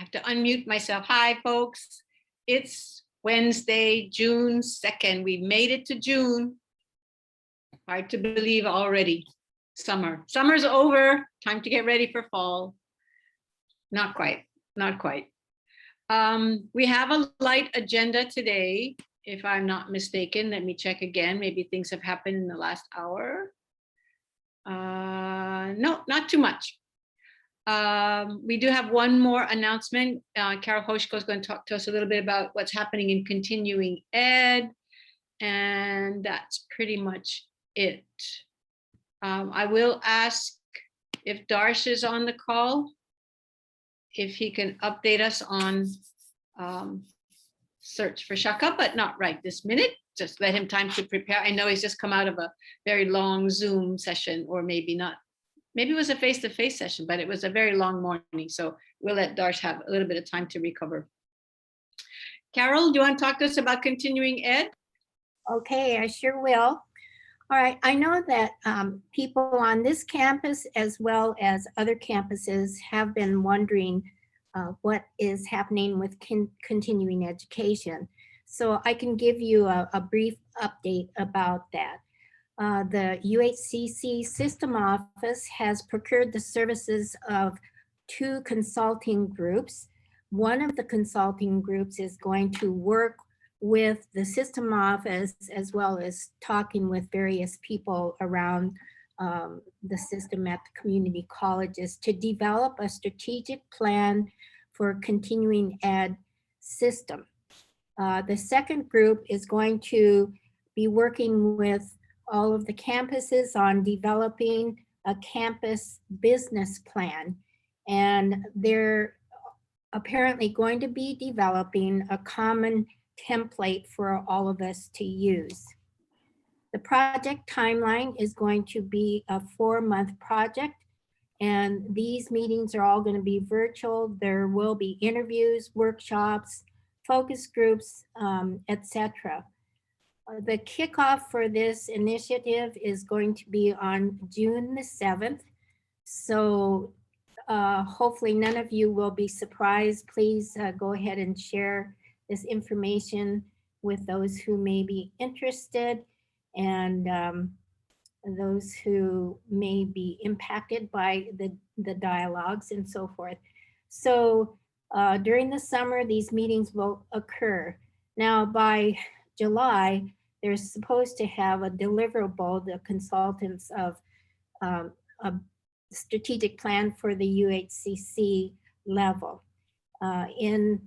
I have to unmute myself. Hi, folks. It's Wednesday, June 2nd. We made it to June. Hard to believe already. Summer. Summer's over. Time to get ready for fall. Not quite. Not quite. We have a light agenda today, if I'm not mistaken. Let me check again. Maybe things have happened in the last hour. No, not too much. We do have one more announcement. Carol Hoshko is going to talk to us a little bit about what's happening in continuing ed. And that's pretty much it. I will ask if Darsh is on the call, if he can update us on search for Shaka, but not right this minute. Just let him time to prepare. I know he's just come out of a very long Zoom session, or maybe not. Maybe it was a face-to-face session, but it was a very long morning. So we'll let Darsh have a little bit of time to recover. Carol, do you want to talk to us about continuing ed? Okay, I sure will. All right, I know that people on this campus as well as other campuses have been wondering what is happening with continuing education. So I can give you a brief update about that. The UHCC System Office has procured the services of 2 consulting groups. One of the consulting groups is going to work with the system office as well as talking with various people around the system at the community colleges to develop a strategic plan for continuing ed system. The second group is going to be working with all of the campuses on developing a campus business plan. And they're apparently going to be developing a common template for all of us to use. The project timeline is going to be a 4-month project, and these meetings are all going to be virtual. There will be interviews, workshops, focus groups, etc. The kickoff for this initiative is going to be on June the 7th. So hopefully none of you will be surprised. Please go ahead and share this information with those who may be interested and those who may be impacted by the dialogues and so forth. So during the summer, these meetings will occur. Now by July, they're supposed to have a deliverable, the consultants of a strategic plan for the UHCC level. In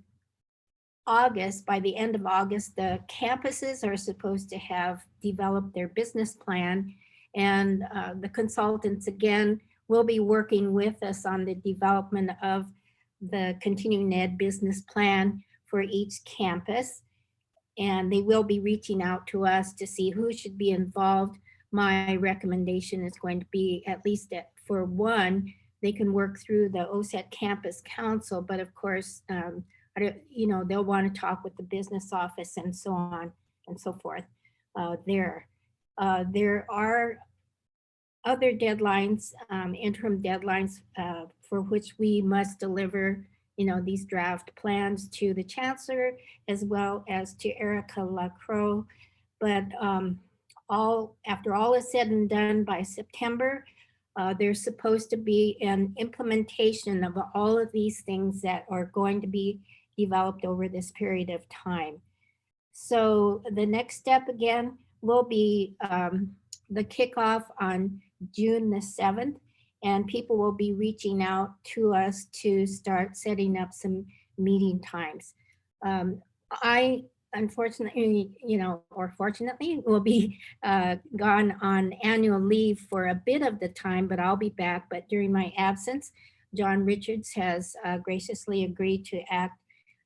August, by the end of August, the campuses are supposed to have developed their business plan, and the consultants again will be working with us on the development of the continuing ed business plan for each campus. And they will be reaching out to us to see who should be involved. My recommendation is going to be, at least for one, they can work through the OSET Campus Council, but of course, they'll want to talk with the business office and so on and so forth there. There are other deadlines, interim deadlines for which we must deliver these draft plans to the Chancellor as well as to Erica Lacroix. But after all is said and done by September, there's supposed to be an implementation of all of these things that are going to be developed over this period of time. So the next step again will be the kickoff on June the 7th, and people will be reaching out to us to start setting up some meeting times. I unfortunately, or fortunately, will be gone on annual leave for a bit of the time, but I'll be back. But during my absence, John Richards has graciously agreed to act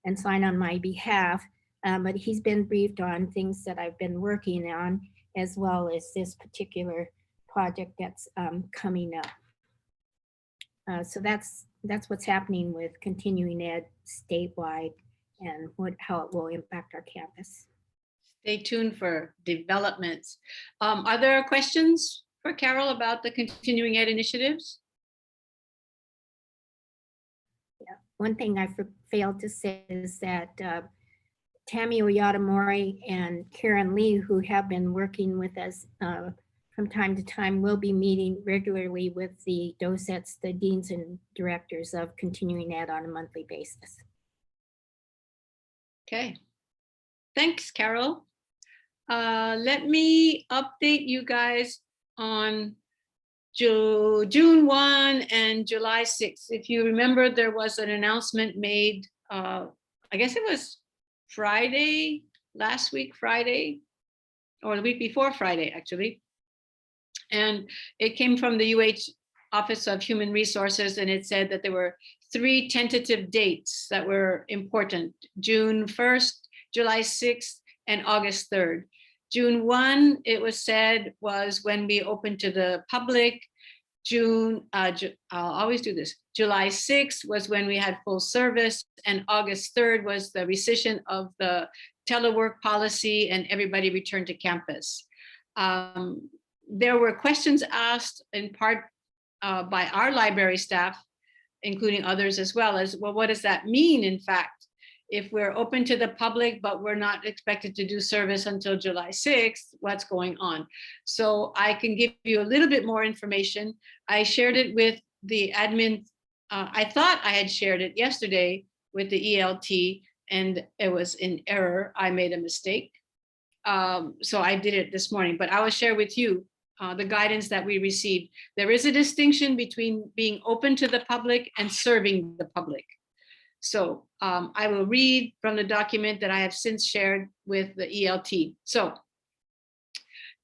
and sign on my behalf. But he's been briefed on things that I've been working on, as well as this particular project that's coming up. So that's what's happening with continuing ed statewide and how it will impact our campus. Stay tuned for developments. Are there questions for Carol about the continuing ed initiatives? Yeah. one thing I failed to say is that Tammy Oyatamori and Karen Lee, who have been working with us from time to time, will be meeting regularly with the docents, the deans and directors of continuing ed on a monthly basis. Okay. Thanks, Carol. Let me update you guys on June 1 and July 6. If you remember, there was an announcement made, I guess it was Friday, last week, Friday, or the week before Friday, actually. And it came from the UH Office of Human Resources, and it said that there were 3 tentative dates that were important: June 1st, July 6th, and August 3rd. June 1, it was said, was when we opened to the public. I'll always do this. July 6th was when we had full service, and August 3rd was the rescission of the telework policy and everybody returned to campus. There were questions asked in part by our library staff, including others as well, as, well, what does that mean, in fact? If we're open to the public, but we're not expected to do service until July 6th, what's going on? So I can give you a little bit more information. I shared it with the admin. I thought I had shared it yesterday with the ELT, and it was in error. I made a mistake. So I did it this morning, but I will share with you the guidance that we received. There is a distinction between being open to the public and serving the public. So I will read from the document that I have since shared with the ELT. So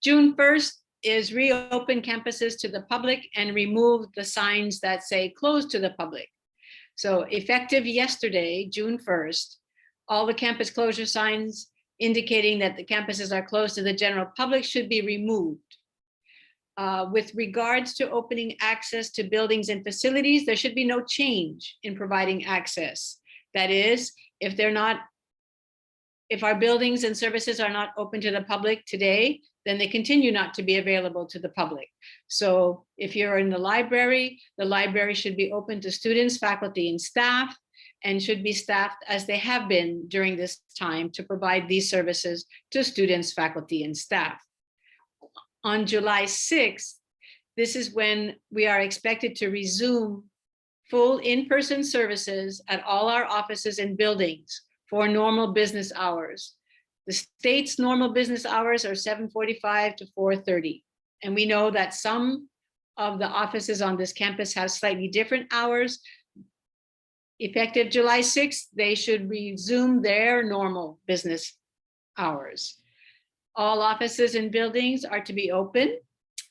June 1st is reopen campuses to the public and remove the signs that say closed to the public. So effective yesterday, June 1st, all the campus closure signs indicating that the campuses are closed to the general public should be removed. With regards to opening access to buildings and facilities, there should be no change in providing access. That is, if our buildings and services are not open to the public today, then they continue not to be available to the public. So if you're in the library should be open to students, faculty, and staff, and should be staffed as they have been during this time to provide these services to students, faculty, and staff. On July 6th, this is when we are expected to resume full in-person services at all our offices and buildings for normal business hours. The state's normal business hours are 7:45 to 4:30. And we know that some of the offices on this campus have slightly different hours. Effective July 6th, they should resume their normal business hours. All offices and buildings are to be open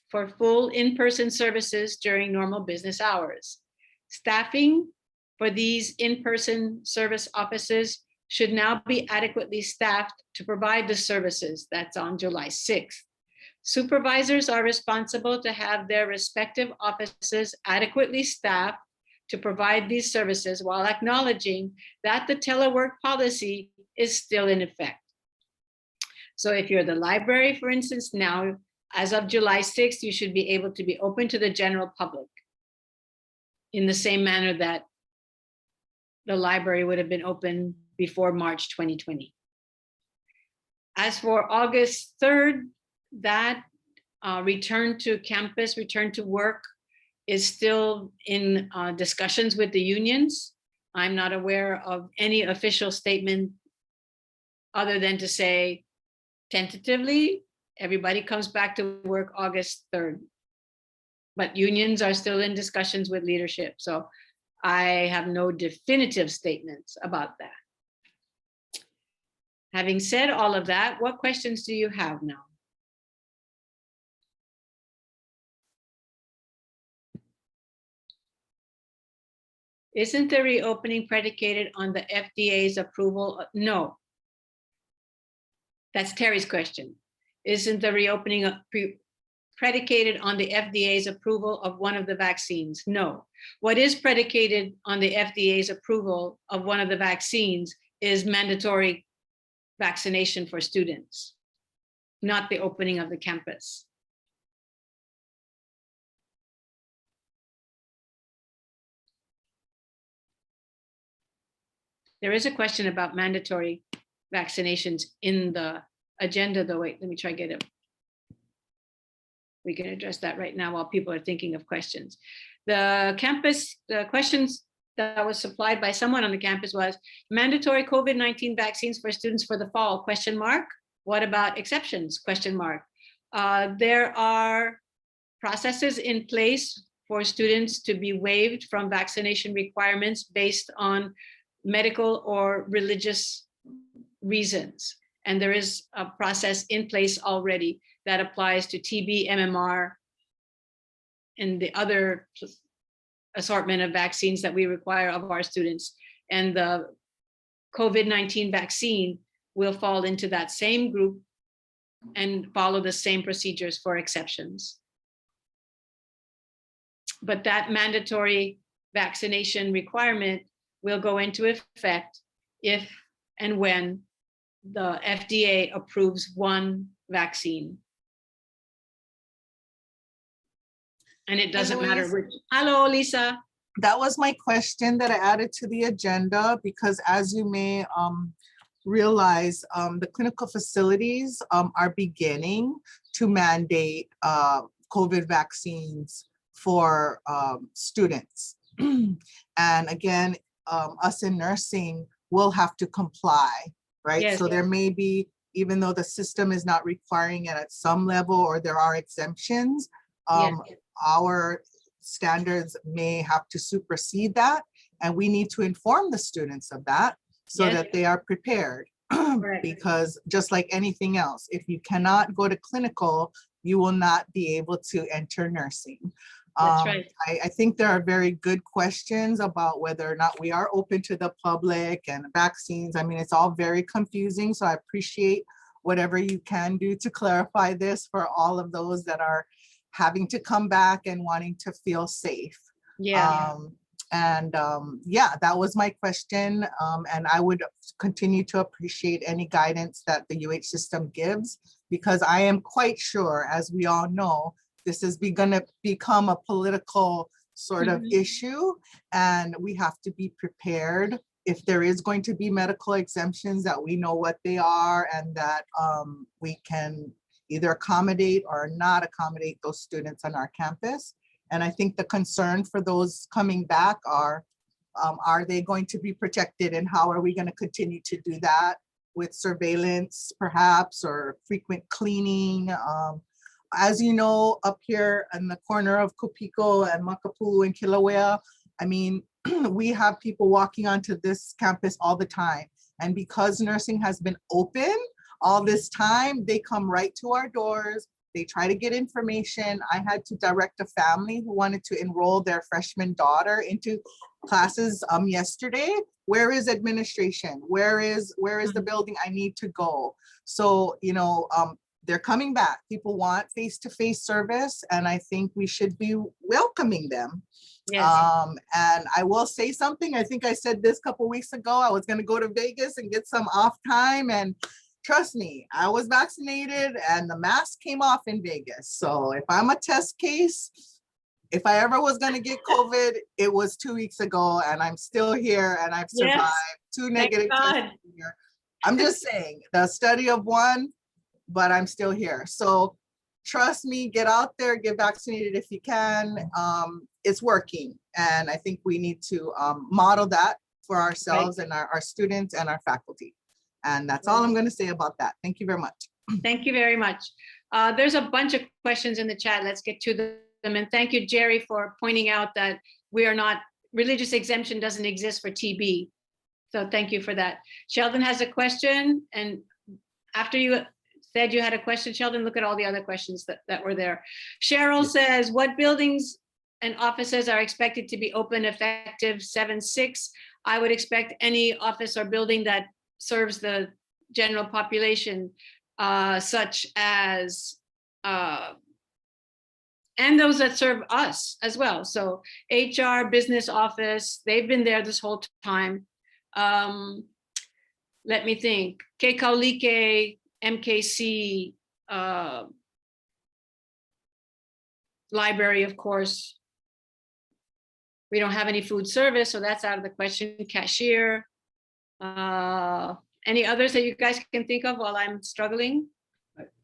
for full in-person services during normal business hours. Staffing for these in-person service offices should now be adequately staffed to provide the services. That's on July 6th. Supervisors are responsible to have their respective offices adequately staffed to provide these services while acknowledging that the telework policy is still in effect. So if you're the library, for instance, now, as of July 6th, you should be able to be open to the general public in the same manner that the library would have been open before March 2020. As for August 3rd, that return to campus, return to work is still in discussions with the unions. I'm not aware of any official statement other than to say, tentatively, everybody comes back to work August 3rd. But unions are still in discussions with leadership. So I have no definitive statements about that. Having said all of that, what questions do you have now? Isn't the reopening predicated on the FDA's approval? No. That's Terry's question. Isn't the reopening predicated on the FDA's approval of one of the vaccines? No. What is predicated on the FDA's approval of one of the vaccines is mandatory vaccination for students, not the opening of the campus. There is a question about mandatory vaccinations in the agenda, though. Wait, let me try get it. We can address that right now while people are thinking of questions. The questions that was supplied by someone on the campus was mandatory COVID-19 vaccines for students for the fall, question mark. What about exceptions, question mark. There are processes in place for students to be waived from vaccination requirements based on medical or religious reasons. And there is a process in place already that applies to TB, MMR, and the other assortment of vaccines that we require of our students. And the COVID-19 vaccine will fall into that same group and follow the same procedures for exceptions. But that mandatory vaccination requirement will go into effect if and when the FDA approves one vaccine. And it doesn't matter which. Hello, Lisa. That was my question that I added to the agenda, because as you may realize, the clinical facilities are beginning to mandate COVID vaccines for students. And again, us in nursing will have to comply, right? Yes, so there may be, even though the system is not requiring it at some level, or there are exemptions, yes. our standards may have to supersede that, and we need to inform the students of that so Yes. that they are prepared. Correct. Because just like anything else, if you cannot go to clinical, you will not be able to enter nursing. That's right. I think there are very good questions about whether or not we are open to the public and vaccines. I mean, it's all very confusing, so I appreciate whatever you can do to clarify this for all of those that are having to come back and wanting to feel safe. Yeah. Yeah, that was my question. And I would continue to appreciate any guidance that the UH system gives, because I am quite sure, as we all know, this is gonna become a political sort of issue, and we have to be prepared. If there is going to be medical exemptions, that we know what they are, and that we can either accommodate or not accommodate those students on our campus. And I think the concern for those coming back are they going to be protected, and how are we going to continue to do that with surveillance perhaps, or frequent cleaning? As you know, up here in the corner of Copico and Makapu'u and Kilauea, I mean, we have people walking onto this campus all the time. And because nursing has been open all this time, they come right to our doors. They try to get information. I had to direct a family who wanted to enroll their freshman daughter into classes yesterday. Where is administration? Where is the building I need to go? So, you know, they're coming back. People want face-to-face service, and I think we should be welcoming them. Yes. And I will say something. I think I said this a couple weeks ago. I was going to go to Vegas and get some off time, and trust me, I was vaccinated and the mask came off in Vegas. So if I'm a test case, if I ever was going to get COVID, it was 2 weeks ago, and I'm still here, and I've survived two negative tests here. I'm just saying, the study of one, but I'm still here. So trust me, get out there, get vaccinated if you can. It's working. And I think we need to model that for ourselves and our students and our faculty. And that's all I'm going to say about that. Thank you very much. Thank you very much. There's a bunch of questions in the chat. Let's get to them. And thank you, Jerry, for pointing out that we are not, religious exemption doesn't exist for TB. So thank you for that. Sheldon has a question. And after you said you had a question, Sheldon, look at all the other questions that were there. Cheryl says, what buildings and offices are expected to be open effective 7/6? I would expect any office or building that serves the general population, such as, and those that serve us as well. So HR, business office, they've been there this whole time. Let me think, Ke Kaulike, MKC, library, of course. We don't have any food service, so that's out of the question. Cashier, Any others that you guys can think of while I'm struggling?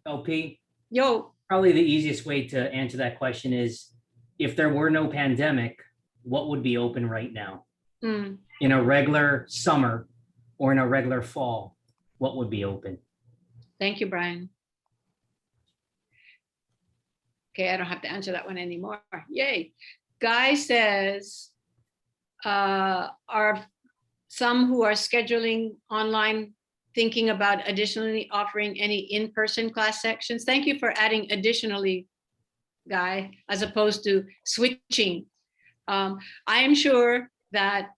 LP, Yo, probably the easiest way to answer that question is if there were no pandemic, what would be open right now? mm, In a regular summer or in a regular fall, what would be open? thank you, Brian. Okay, I don't have to answer that one anymore. Yay. Guy says, are some who are scheduling online thinking about additionally offering any in-person class sections? Thank you for adding additionally, Guy, as opposed to switching. I am sure that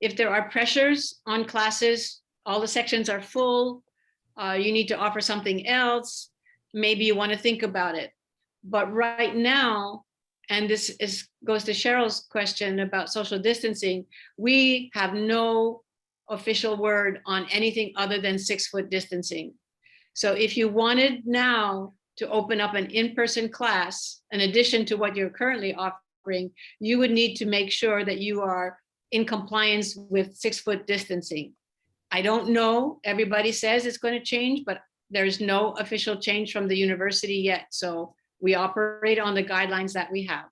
if there are pressures on classes, all the sections are full, you need to offer something else, maybe you want to think about it. But right now, and this goes to Cheryl's question about social distancing, we have no official word on anything other than 6-foot distancing. So if you wanted now to open up an in-person class, in addition to what you're currently offering, you would need to make sure that you are in compliance with 6-foot distancing. I don't know, everybody says it's going to change, but there's no official change from the university yet. So we operate on the guidelines that we have.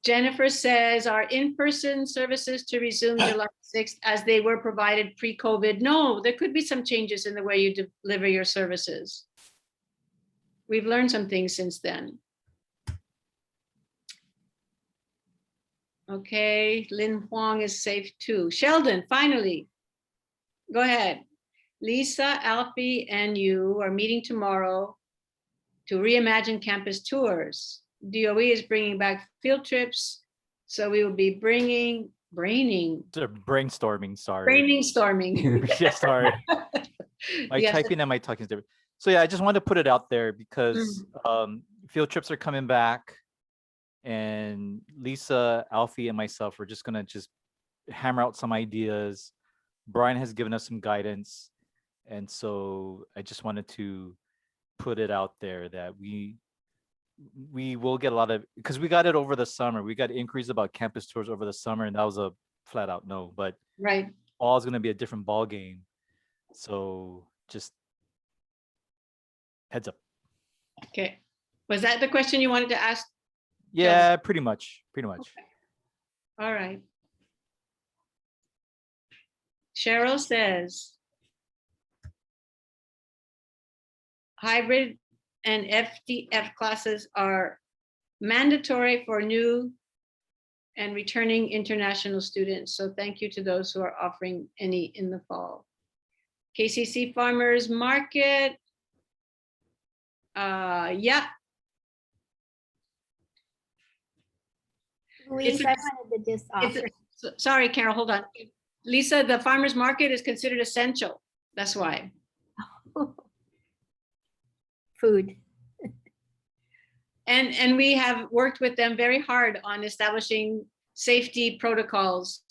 Jennifer says, are in-person services to resume July 6th as they were provided pre-COVID? No, there could be some changes in the way you deliver your services. We've learned some things since then. Okay, Lin Huang is safe too. Sheldon, finally, go ahead. Lisa, Alfie, and you are meeting tomorrow to reimagine campus tours. DOE is bringing back field trips, so we will be brainstorming. Brainstorming. Yeah, sorry. My Yes. typing and my talking is different. So yeah, I just wanted to put it out there because field trips are coming back, and Lisa, Alfie, and myself are just gonna hammer out some ideas. Brian has given us some guidance, and so I just wanted to put it out there that we will get a lot of, because we got it over the summer. We got inquiries about campus tours over the summer, and that was a flat out no. But Right. fall is going to be a different ball game, so just heads up. Okay. Was that the question you wanted to ask? Yeah, pretty much. Okay. All right. Cheryl says, hybrid and FDF classes are mandatory for new and returning international students. So thank you to those who are offering any in the fall. KCC Farmers Market. Yeah. Louise, I wanted to just offer. Sorry, Carol, hold on. Lisa, the farmers market is considered essential. That's why. Food. And we have worked with them very hard on establishing safety protocols,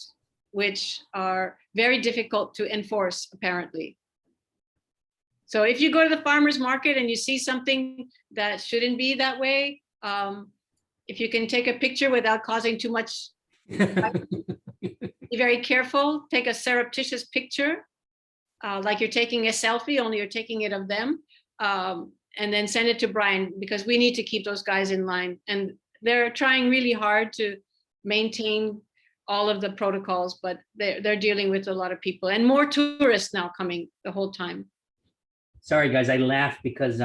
which are very difficult to enforce, apparently. So if you go to the farmers market and you see something that shouldn't be that way, if you can take a picture without causing too much, be very careful, take a surreptitious picture, like you're taking a selfie, only you're taking it of them. And then send it to Brian, because we need to keep those guys in line. And they're trying really hard to maintain all of the protocols, but they're dealing with a lot of people and more tourists now coming the whole time. Sorry, guys, I laughed because,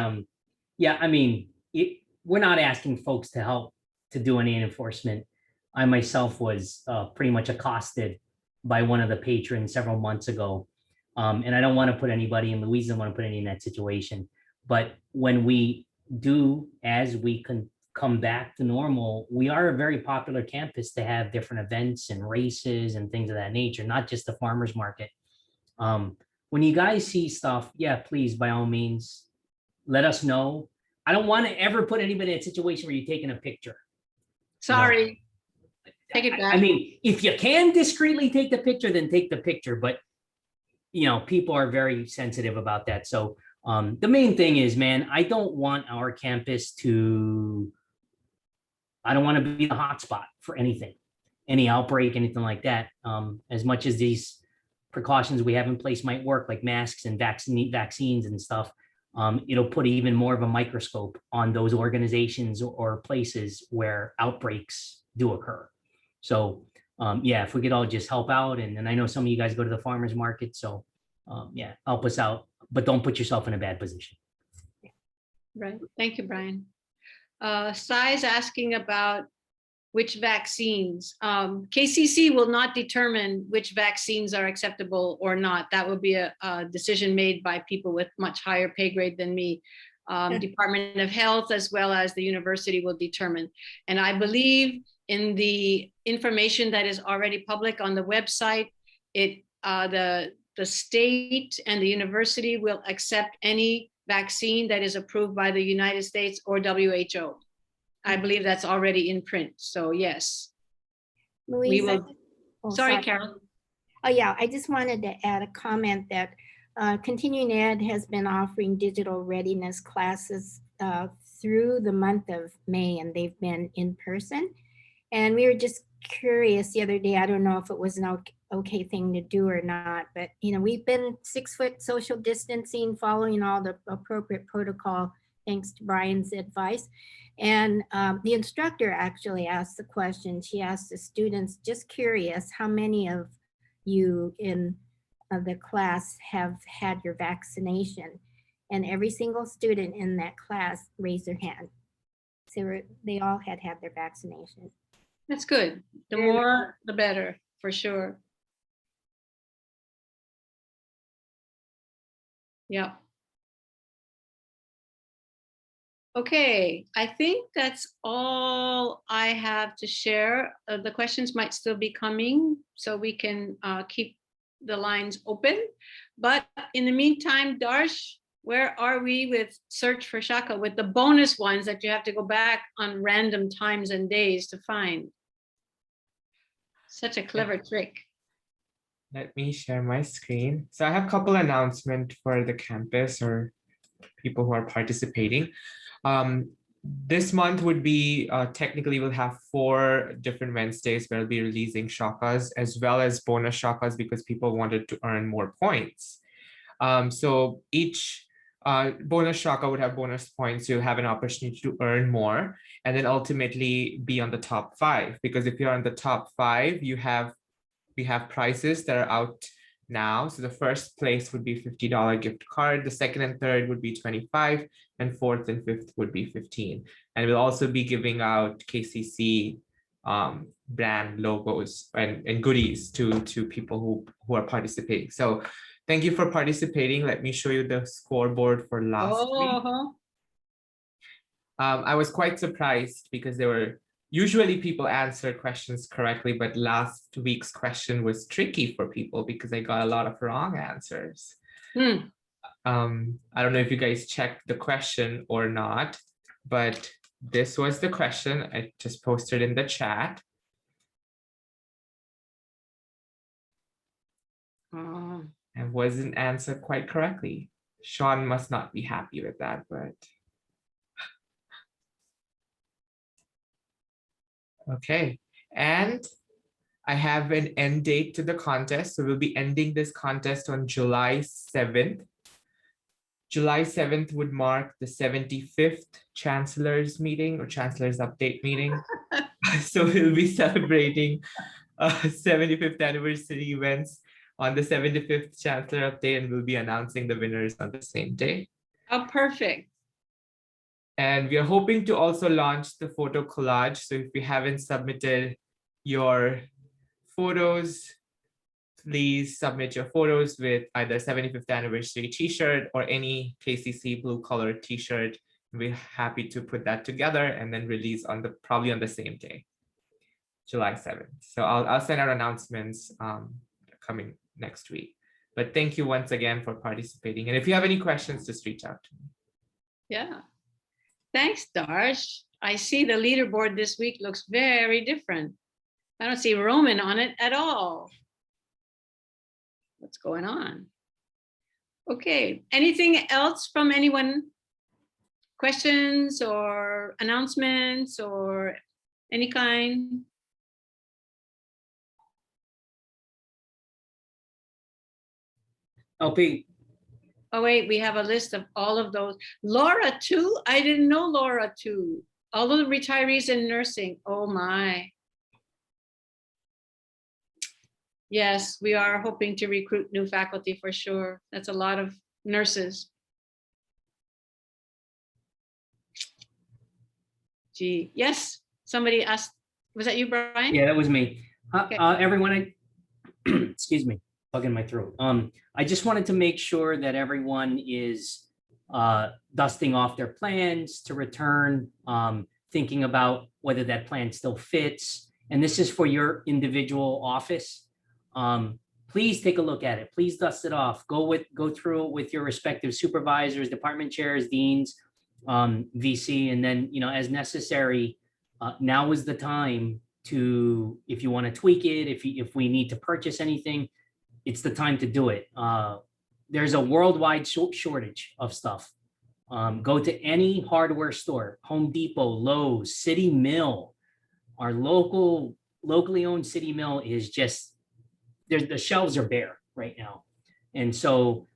yeah, I mean, we're not asking folks to help to do any enforcement. I myself was pretty much accosted by one of the patrons several months ago. And I don't want to put anybody, and Louise doesn't want to put any in that situation. But when we do, as we can come back to normal, we are a very popular campus to have different events and races and things of that nature, not just the farmers market. When you guys see stuff, yeah, please, by all means, let us know. I don't want to ever put anybody in a situation where you're taking a picture. Sorry, take it back. I mean, if you can discreetly take the picture, then take the picture. But, you know, people are very sensitive about that. So the main thing is, man, I don't want our campus to I don't want to be the hotspot for anything, any outbreak, anything like that. As much as these precautions we have in place might work, like masks and vaccines and stuff, it'll put even more of a microscope on those organizations or places where outbreaks do occur. So yeah, if we could all just help out, and I know some of you guys go to the farmers market, so yeah, help us out, but don't put yourself in a bad position. Right. Thank you, Brian. Sai's asking about which vaccines. KCC will not determine which vaccines are acceptable or not. That will be a decision made by people with much higher pay grade than me. Department of Health as well as the university will determine. And I believe in the information that is already public on the website, the state and the university will accept any vaccine that is approved by the United States or WHO. I believe that's already in print. So yes, Louise, we will. Sorry, Carol. Oh yeah, I just wanted to add a comment that Continuing Ed has been offering digital readiness classes through the month of May, and they've been in person. And we were just curious the other day, I don't know if it was an okay thing to do or not, but we've been 6 foot social distancing, following all the appropriate protocol, thanks to Brian's advice. And the instructor actually asked the question. She asked the students, just curious, how many of you in the class have had your vaccination? And every single student in that class raised their hand. So they all had their vaccination. That's good. The more, the better, for sure. Yeah. Okay, I think that's all I have to share. The questions might still be coming, so we can keep the lines open. But in the meantime, Darsh, where are we with Search for Shaka, with the bonus ones that you have to go back on random times and days to find? Such a clever trick. Let me share my screen. So I have a couple announcements for the campus or people who are participating. This month would be, technically we'll have 4 different Wednesdays where we'll be releasing shakas as well as bonus shakas because people wanted to earn more points. So each bonus shaka would have bonus points. You have an opportunity to earn more and then ultimately be on the top 5, because if you're on the top 5, we have prices that are out now. So the first place would be $50 gift card. The second and third would be 25, and fourth and fifth would be 15. And we'll also be giving out KCC brand logos and goodies to people who are participating. So thank you for participating. Let me show you the scoreboard for last week. I was quite surprised because usually people answer questions correctly, but last week's question was tricky for people because I got a lot of wrong answers. I don't know if you guys checked the question or not, but this was the question. I just posted in the chat. And wasn't answered quite correctly. Sean must not be happy with that, but. Okay, and I have an end date to the contest. So we'll be ending this contest on July 7th. July 7th would mark the 75th Chancellor's meeting or Chancellor's update meeting. So we'll be celebrating 75th anniversary events on the 75th Chancellor update, and we'll be announcing the winners on the same day. Oh, perfect. And we are hoping to also launch the photo collage. So if you haven't submitted your photos, please submit your photos with either 75th anniversary t-shirt or any KCC blue color t-shirt. We're happy to put that together and then release probably on the same day, July 7th. So I'll send out announcements coming next week. But thank you once again for participating. And if you have any questions, just reach out to me. Yeah. Thanks, Darsh. I see the leaderboard this week looks very different. I don't see Roman on it at all. What's going on? Okay, anything else from anyone? Questions or announcements or any kind? LP, Oh, wait, we have a list of all of those. Laura too? I didn't know Laura too. All of the retirees in nursing. Oh my. Yes, we are hoping to recruit new faculty for sure. That's a lot of nurses. Gee, yes, somebody asked, was that you, Brian? yeah, that was me. Okay. Everyone, excuse me, bug in my throat. I just wanted to make sure that everyone is dusting off their plans to return, thinking about whether that plan still fits. And this is for your individual office. Please take a look at it. Please dust it off. Go through it with your respective supervisors, department chairs, deans, VC, and then, as necessary, now is the time to, if you want to tweak it, if we need to purchase anything, it's the time to do it. There's a worldwide shortage of stuff. Go to any hardware store, Home Depot, Lowe's, City Mill. Our locally owned City Mill is just, the shelves are bare right now. And so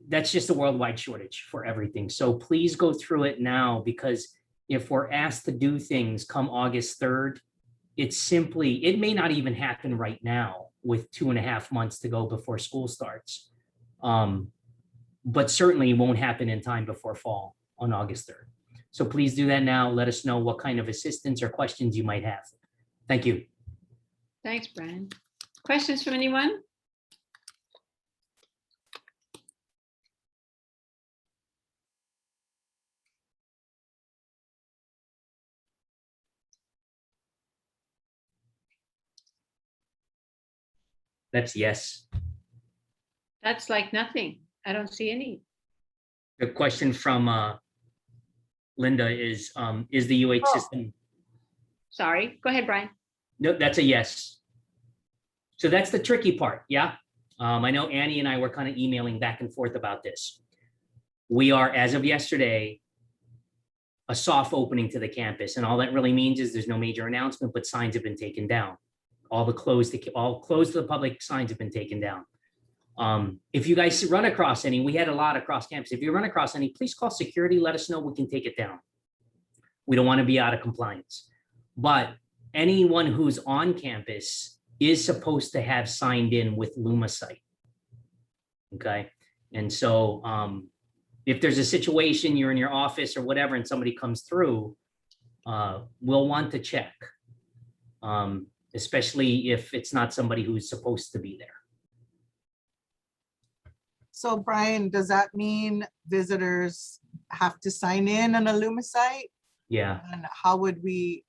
that's just a worldwide shortage for everything. So please go through it now, because if we're asked to do things come August 3rd, it may not even happen right now with 2.5 months to go before school starts. But certainly it won't happen in time before fall on August 3rd. So please do that now. Let us know what kind of assistance or questions you might have. Thank you. Thanks, Brian. Questions from anyone? That's yes. That's like nothing. I don't see any. The question from Linda is the UH system? Sorry, go ahead, Brian. No, that's a yes. So that's the tricky part, yeah? I know Annie and I were kind of emailing back and forth about this. We are, as of yesterday, a soft opening to the campus, and all that really means is there's no major announcement, but signs have been taken down. All closed to the public signs have been taken down. If you guys run across any, we had a lot across campus. If you run across any, please call security, let us know, we can take it down. We don't want to be out of compliance. But anyone who's on campus is supposed to have signed in with LumaSite. Okay. And so if there's a situation, you're in your office or whatever, and somebody comes through, we'll want to check, especially if it's not somebody who's supposed to be there. So Brian, does that mean visitors have to sign in on a LumaSite? Yeah. And how would we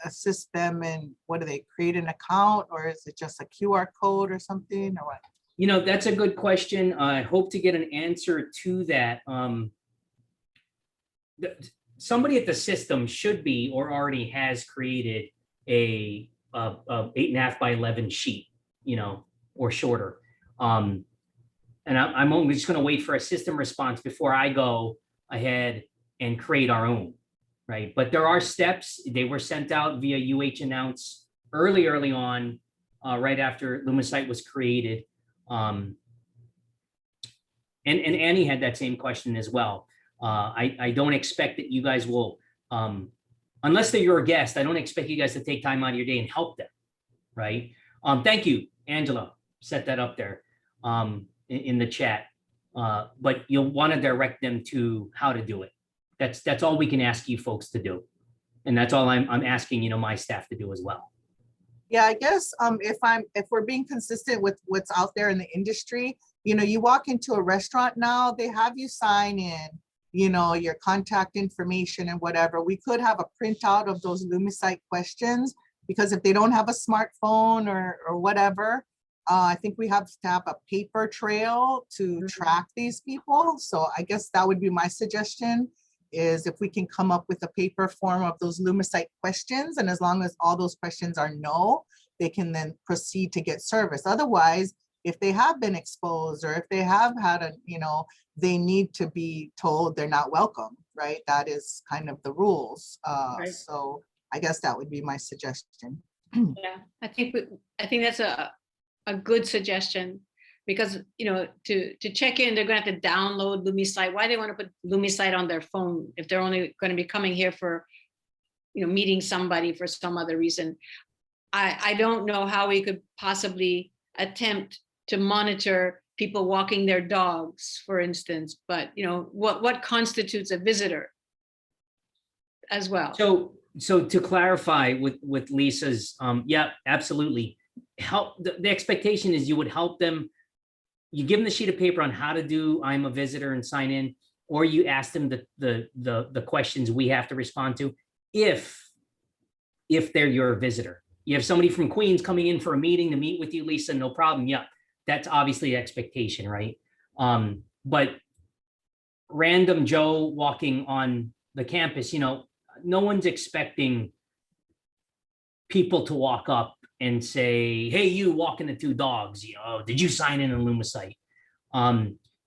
assist them, and what do they create an account, or is it just a QR code or something, or what? That's a good question. I hope to get an answer to that. Somebody at the system should be or already has created a 8.5 by 11 sheet, or shorter. And I'm only just going to wait for a system response before I go ahead and create our own, right? But there are steps. They were sent out via UH Announce early on, right after LumaSite was created. And Annie had that same question as well. I don't expect that you guys will, unless they're your guest, I don't expect you guys to take time out of your day and help them, right? Thank you, Angela, set that up there in the chat. But you'll want to direct them to how to do it. That's all we can ask you folks to do. And that's all I'm asking, my staff to do as well. Yeah, I guess if we're being consistent with what's out there in the industry, you walk into a restaurant now, they have you sign in, your contact information and whatever. We could have a printout of those LumaSite questions, because if they don't have a smartphone or whatever, I think we have to have a paper trail to track these people. So I guess that would be my suggestion, is if we can come up with a paper form of those LumaSite questions, and as long as all those questions are no, they can then proceed to get service. Otherwise, if they have been exposed, or if they have had they need to be told they're not welcome, right? That is kind of the rules. Right. So I guess that would be my suggestion. Yeah, I think that's a good suggestion, because to check in, they're gonna have to download LumiSite. Why do they want to put LumiSite on their phone if they're only going to be coming here for meeting somebody for some other reason? I don't know how we could possibly attempt to monitor people walking their dogs, for instance, but what constitutes a visitor as well. So to clarify with Lisa's, yeah, absolutely. The expectation is you would help them. You give them the sheet of paper on how to do I'm a visitor and sign in, or you ask them the questions we have to respond to if they're your visitor. You have somebody from Queens coming in for a meeting to meet with you, Lisa, no problem. Yeah, that's obviously the expectation, right? But random Joe walking on the campus, no one's expecting people to walk up and say, hey, you walking the two dogs, did you sign in on LumiSite?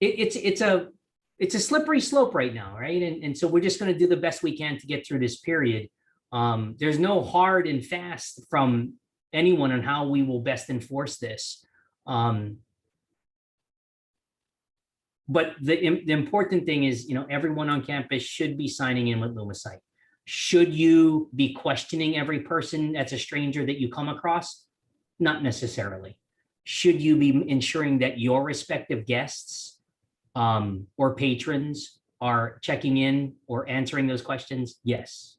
It's a slippery slope right now, right? And so we're just going to do the best we can to get through this period. There's no hard and fast from anyone on how we will best enforce this. But the important thing is, everyone on campus should be signing in with LumiSite. Should you be questioning every person that's a stranger that you come across? Not necessarily. Should you be ensuring that your respective guests or patrons are checking in or answering those questions? Yes.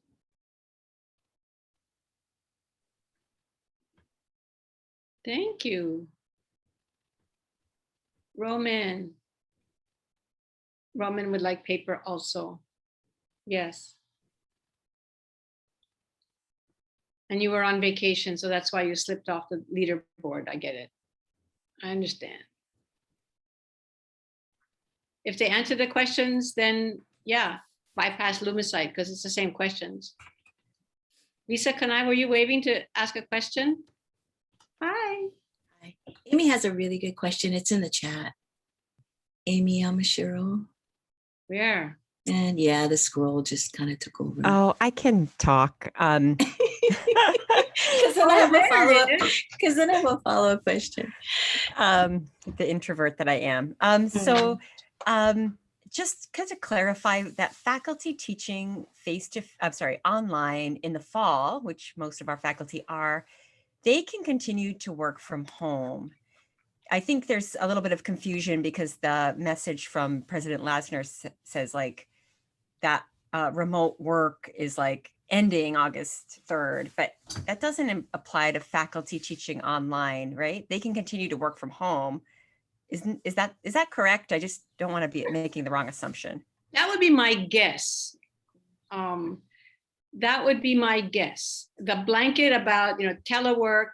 Thank you. Roman would like paper also. Yes. And you were on vacation, so that's why you slipped off the leaderboard. I get it. I understand. If they answer the questions, then yeah, bypass LumiSite because it's the same questions. Lisa, were you waving to ask a question? Hi. Hi. Amy has a really good question. It's in the chat. Amy Yamashiro. Where? And yeah, the scroll just kind of took over. Oh, I can talk. Because then I have a follow-up. Because then I have a follow-up question. The introvert that I am. So just to clarify that faculty teaching online in the fall, which most of our faculty are, they can continue to work from home. I think there's a little bit of confusion because the message from President Lasner says like that remote work is like ending August 3rd, but that doesn't apply to faculty teaching online, right? They can continue to work from home. Is that correct? I just don't want to be making the wrong assumption. That would be my guess. That would be my guess. The blanket about telework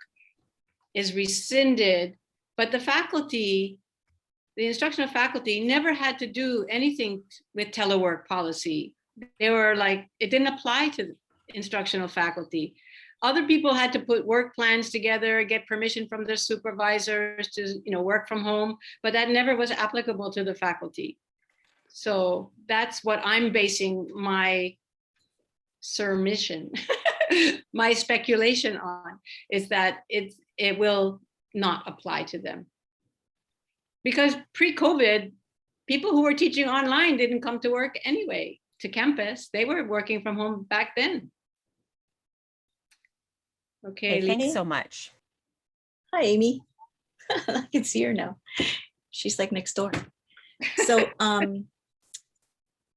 is rescinded, but the instructional faculty never had to do anything with telework policy. They were like, it didn't apply to instructional faculty. Other people had to put work plans together, get permission from their supervisors to work from home, but that never was applicable to the faculty. So that's what I'm basing my submission, my speculation on, is that it will not apply to them. Because pre-COVID, people who were teaching online didn't come to work anyway, to campus. They were working from home back then. Okay, thanks so much. Hi, Amy. I can see her now. She's like next door. So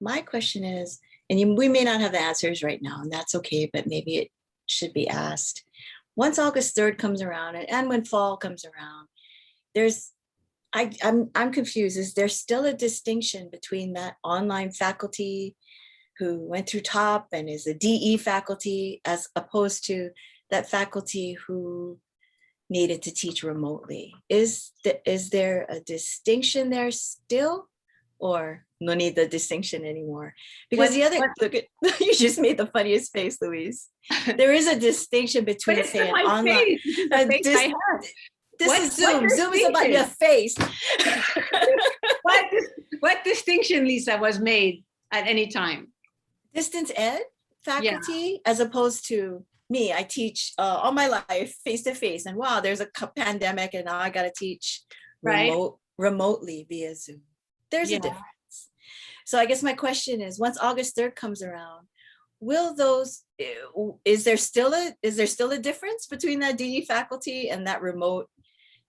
my question is, and we may not have the answers right now, and that's okay, but maybe it should be asked. Once August 3rd comes around and when fall comes around, I'm confused. Is there still a distinction between that online faculty who went through TOP and is a DE faculty as opposed to that faculty who needed to teach remotely? Is there a distinction there still, or no need the distinction anymore? Because look at, you just made the funniest face, Louise. There is a distinction between say an online. This is Zoom. Zoom is about your face. What distinction, Lisa, was made at any time? Distance ed? faculty as opposed to me. I teach all my life face to face, and wow, there's a pandemic, and now I got to teach Right. remotely via Zoom. There's a Yeah. difference. So I guess my question is, once August 3rd comes around, will those, is there still a difference between that DE faculty and that remote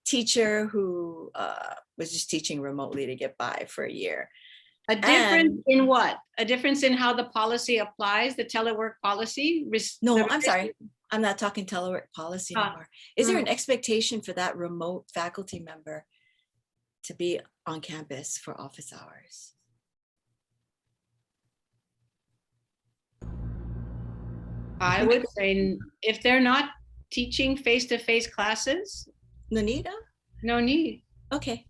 teacher who was just teaching remotely to get by for a year? A difference in what? A difference in how the policy applies, the telework policy? No, I'm sorry. I'm not talking telework policy Ah, anymore. Is there an expectation for that remote faculty member to be on campus for office hours? I would say if they're not teaching face-to-face classes, Nonita? no need. Okay.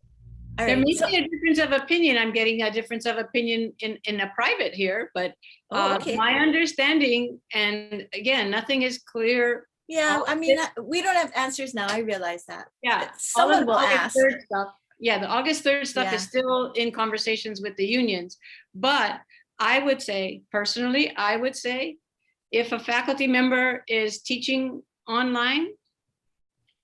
All There right. may So, be a difference of opinion. I'm getting a difference of opinion in a private here, but okay. my understanding, and again, nothing is clear. Yeah, all I of mean, this- we don't have answers now. I realize that. Yeah, But all of someone the will August ask. 3rd stuff. Yeah, the August 3rd stuff is Yeah. still in conversations with the unions. But I would say, personally, I would say, if a faculty member is teaching online,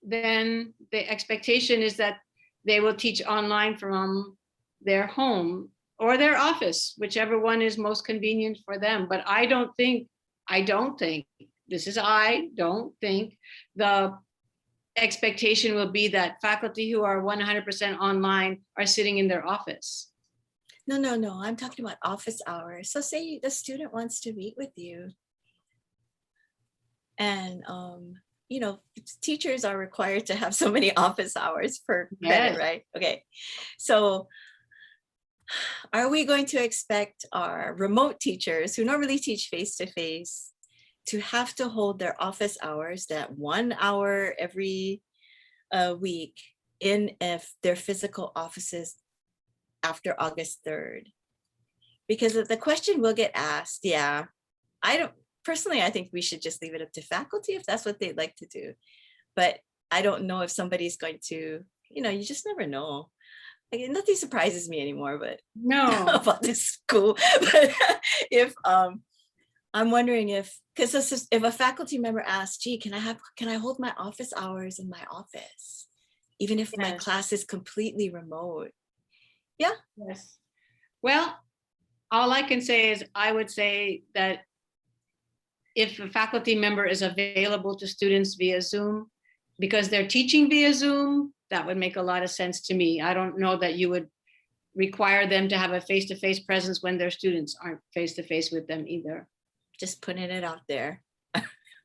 then the expectation is that they will teach online from their home or their office, whichever one is most convenient for them. But I don't think, I don't think the expectation will be that faculty who are 100% online are sitting in their office. No, I'm talking about office hours. So say the student wants to meet with you. And, you know, teachers are required to have so many office hours per credit, Yes. right? Okay. So are we going to expect our remote teachers who normally teach face-to-face to have to hold their office hours, that 1 hour every week, in if their physical offices after August 3rd? Because the question will get asked, yeah, personally, I think we should just leave it up to faculty if that's what they'd like to do. But I don't know if somebody's going to, you know, you just never know. Like, nothing surprises me anymore, but No, about this school. But if I'm wondering if a faculty member asks, gee, can I hold my office hours in my office, even if my Yes. class is completely remote? yes. Well, all I can say is I would say that if a faculty member is available to students via Zoom, because they're teaching via Zoom, that would make a lot of sense to me. I don't know that you would require them to have a face-to-face presence when their students aren't face-to-face with them either. Just putting it out there.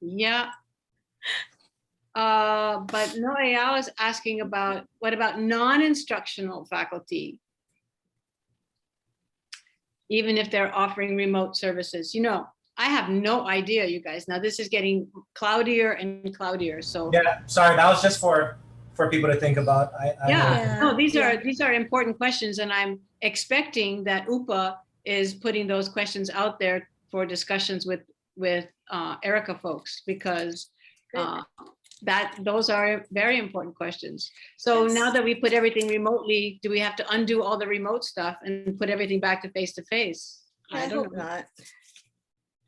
Yeah. But Noelle was asking about, what about non-instructional faculty? Even if they're offering remote services, you know, I have no idea, you guys. Now this is getting cloudier and cloudier, so. Yeah, sorry, that was just for people to think about. Yeah, no, these Yeah. are important questions, and I'm expecting that UPA is putting those questions out there for discussions with Erica folks, because those are very important questions. So Yes. now that we put everything remotely, do we have to undo all the remote stuff and put everything back to face-to-face? I don't hope know. not.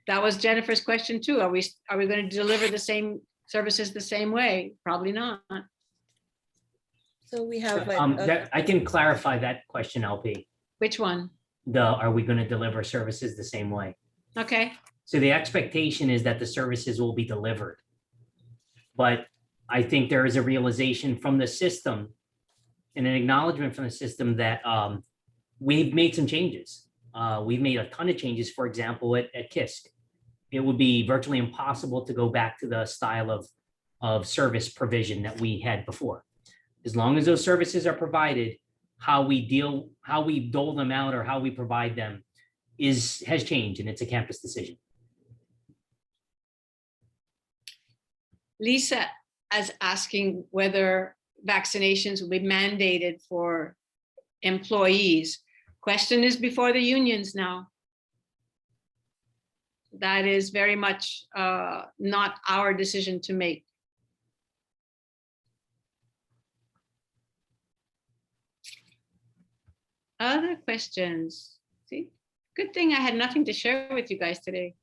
That was Jennifer's question too. Are we going to deliver the same services the same way? Probably not. So we have I can clarify that question, LP. Which one? Are we going to deliver services the same way? Okay. So the expectation is that the services will be delivered. But I think there is a realization from the system and an acknowledgement from the system that we've made some changes. We've made a ton of changes, for example, at KISC. It would be virtually impossible to go back to the style of service provision that we had before. As long as those services are provided, how we dole them out or how we provide them has changed, and it's a campus decision. Lisa is asking whether vaccinations will be mandated for employees. Question is before the unions now. That is very much not our decision to make. Other questions? See, good thing I had nothing to share with you guys today.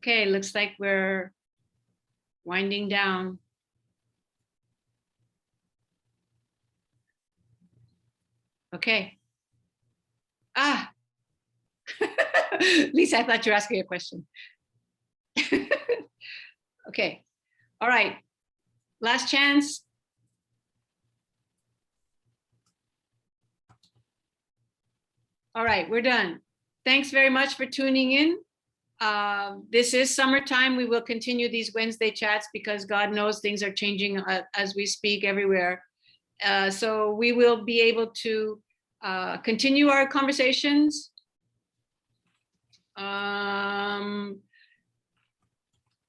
Okay, looks like we're winding down. Okay. Ah. Lisa, I thought you were asking a question. Okay. All right. Last chance. All right, we're done. Thanks very much for tuning in. This is summertime. We will continue these Wednesday chats because God knows things are changing as we speak everywhere. So we will be able to continue our conversations.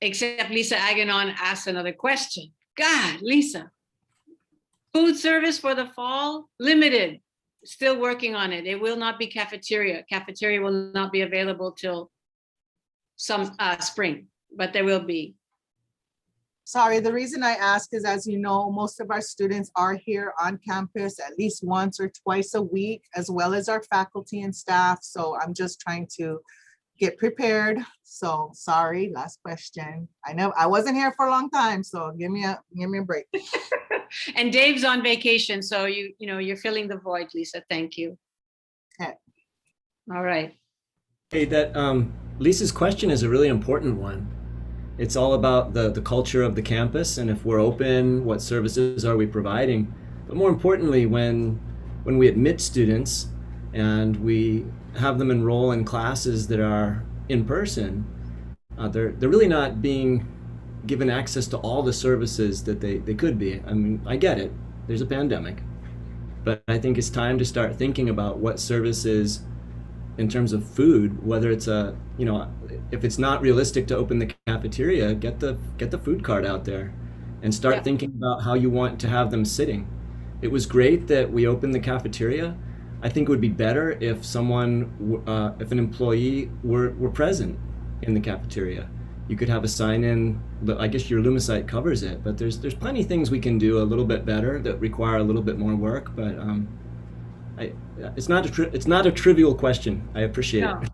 Except Lisa Aganon asked another question. God, Lisa. Food service for the fall, limited. Still working on it. It will not be cafeteria. Cafeteria will not be available till some spring, but there will be. Sorry, the reason I ask is, as you know, most of our students are here on campus at least once or twice a week, as well as our faculty and staff. So I'm just trying to get prepared. So sorry, last question. I know I wasn't here for a long time, so give me a break. And Dave's on vacation, so you're filling the void, Lisa. Thank you. Okay. All right. Hey, that Lisa's question is a really important one. It's all about the culture of the campus and if we're open, what services are we providing? But more importantly, when we admit students and we have them enroll in classes that are in person, they're really not being given access to all the services that they could be. I mean, I get it. There's a pandemic. But I think it's time to start thinking about what services in terms of food, whether it's if it's not realistic to open the cafeteria, get the food cart out there and start thinking about how you want to have them sitting. It was great that we opened the cafeteria. I think it would be better if if an employee were present in the cafeteria. You could have a sign in, I guess your Lumicite covers it, but there's plenty of things we can do a little bit better that require a little bit more work, but it's not a trivial question. I appreciate it.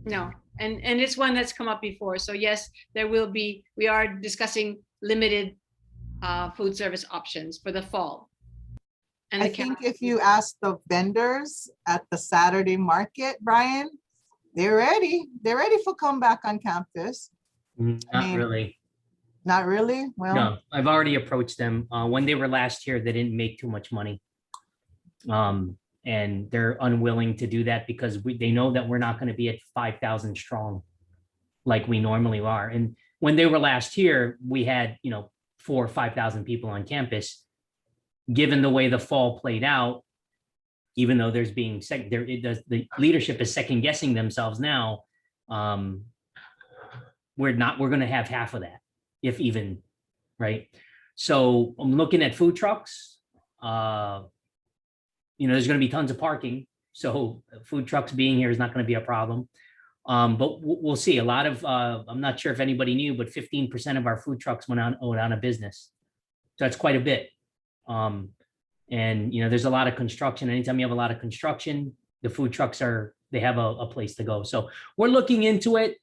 No, and it's one that's come up before. So yes, we are discussing limited food service options for the fall. And I think if you ask the vendors at the Saturday market, Brian, they're ready. They're ready for come back on campus. Not really. Not really? Well, No, I've already approached them. When they were last here, they didn't make too much money. And they're unwilling to do that because they know that we're not going to be at 5,000 strong like we normally are. And when they were last here, we had, 4,000 or 5,000 people on campus. Given the way the fall played out, even though the leadership is second guessing themselves now, we're going to have half of that, if even, right? So I'm looking at food trucks. There's going to be tons of parking. So food trucks being here is not going to be a problem. But we'll see. A lot of, I'm not sure if anybody knew, but 15% of our food trucks went out of business. So that's quite a bit. And, there's a lot of construction. Anytime you have a lot of construction, the food trucks they have a place to go. So we're looking into it.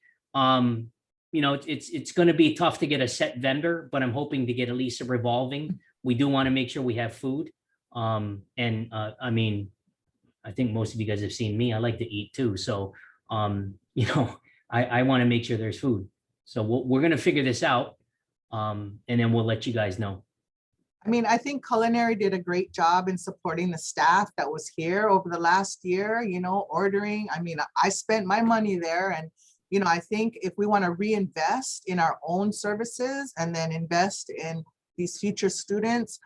It's going to be tough to get a set vendor, but I'm hoping to get at least a revolving. We do want to make sure we have food. I think most of you guys have seen me. I like to eat too. So, I want to make sure there's food. So we're going to figure this out. And then we'll let you guys know. I think culinary did a great job in supporting the staff that was here over the last year, ordering. I spent my money there and, I think if we want to reinvest in our own services and then invest in these future students,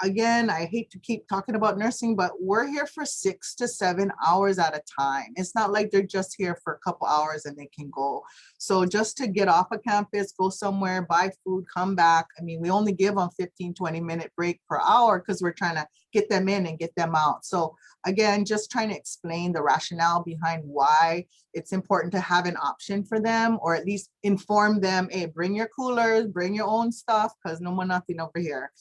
again, I hate to keep talking about nursing, but we're here for 6 to 7 hours at a time. It's not like they're just here for a couple hours and they can go. So just to get off of campus, go somewhere, buy food, come back. We only give them 15-20-minute break per hour because we're trying to get them in and get them out. So again, just trying to explain the rationale behind why it's important to have an option for them, or at least inform them, hey, bring your coolers, bring your own stuff, because no more nothing over here.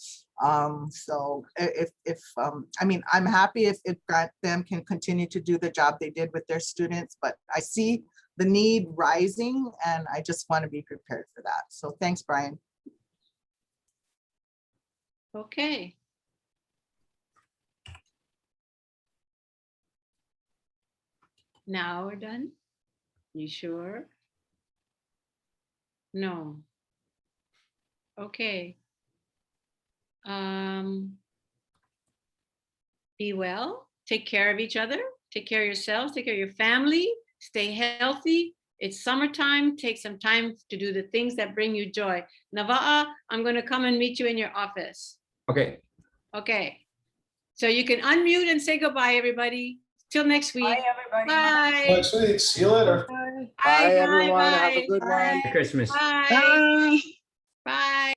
So I'm happy if Grant them can continue to do the job they did with their students, but I see the need rising, and I just want to be prepared for that. So thanks, Brian. Okay. Now we're done? You sure? No. Okay. Be well, take care of each other, take care of yourselves, take care of your family, stay healthy. It's summertime, take some time to do the things that bring you joy. Nava'a, I'm gonna come and meet you in your office. Okay. Okay. So you can unmute and say goodbye, everybody. Till next week. Bye, everybody. Bye. Next week. See you later. Bye, Bye, everyone. Have a bye, good one. Merry Christmas. bye. Bye.